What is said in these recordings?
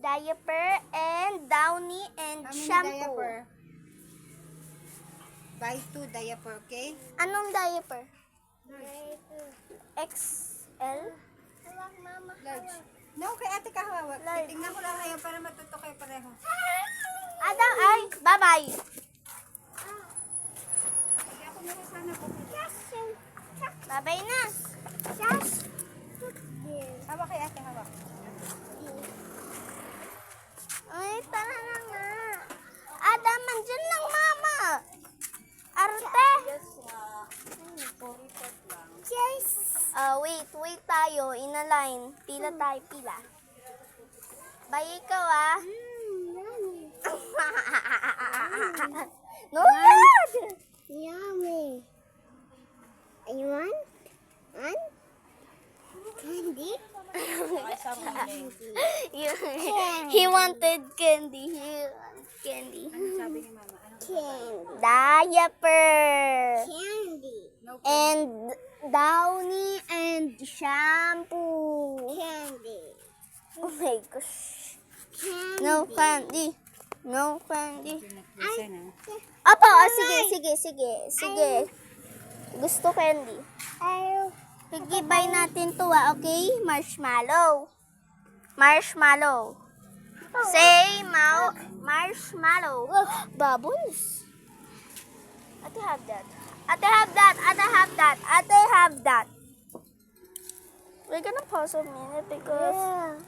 diaper, and Downy, and How many shampoo. diaper? Buy 2 diaper, okay? Anong diaper? XL? Large. No, kay ate ka hawak. Large. Tingnan ko lang ngayon para matuto kayo pareho. Adam, ay, bye-bye. Hindi ako meron sana po. Bye-bye na. Hawak kay ate, hawak. Ay, tara na nga. Adam, andyan lang, mama. Arte. Yes. Wait tayo. In a line. Pila tayo, pila. Bye, ikaw, ah. No, Dad. Yummy. You want? Candy? He wanted candy. Candy. Sabi ni mama, ano? Candy. Diaper. Candy. And Downy and shampoo. Candy. Oh my gosh. Candy. No candy. No candy. Listen, ha? Apo, sige. Gusto candy. Pag-ibay natin to, okay? Marshmallow. Say marshmallow. Bubbles. Ate have that. We're gonna pause a minute because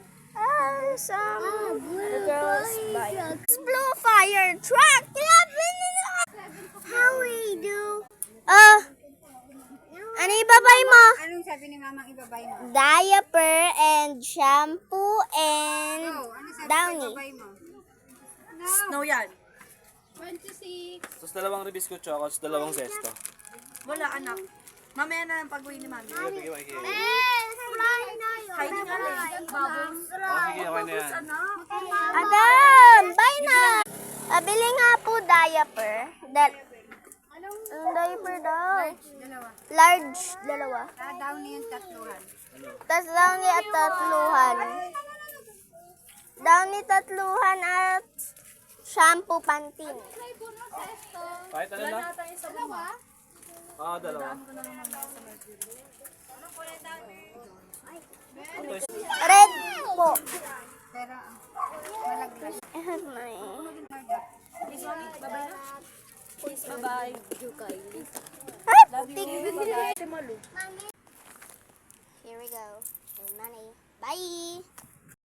some the girls buy. Blue fire truck. How we do? Ano ibabay mo? Anong sabi ni mama ang ibabay mo? Diaper and shampoo and Oh, ano sabi Downy. sa ibabay mo? Snow yan. 26. Tapos dalawang ribiscucho ako, tapos dalawang zesto. Wala, anak. Mamaya na lang pag-uwi ni mami. Sige, okay. Hiding nga lang. Bubbles. Sige, okay na yan. Adam, bye na. Bili nga po diaper. Ang diaper daw. Dalawa. Large, dalawa. Daw niya yung tatluhan. Tapos Downy at tatluhan. Downy tatluhan at shampoo Pantene. Kahit ano lang? Oo, dalawa. Red po. Pero, malaglas. I have my... Bye-bye. Here we go. Your money. Bye.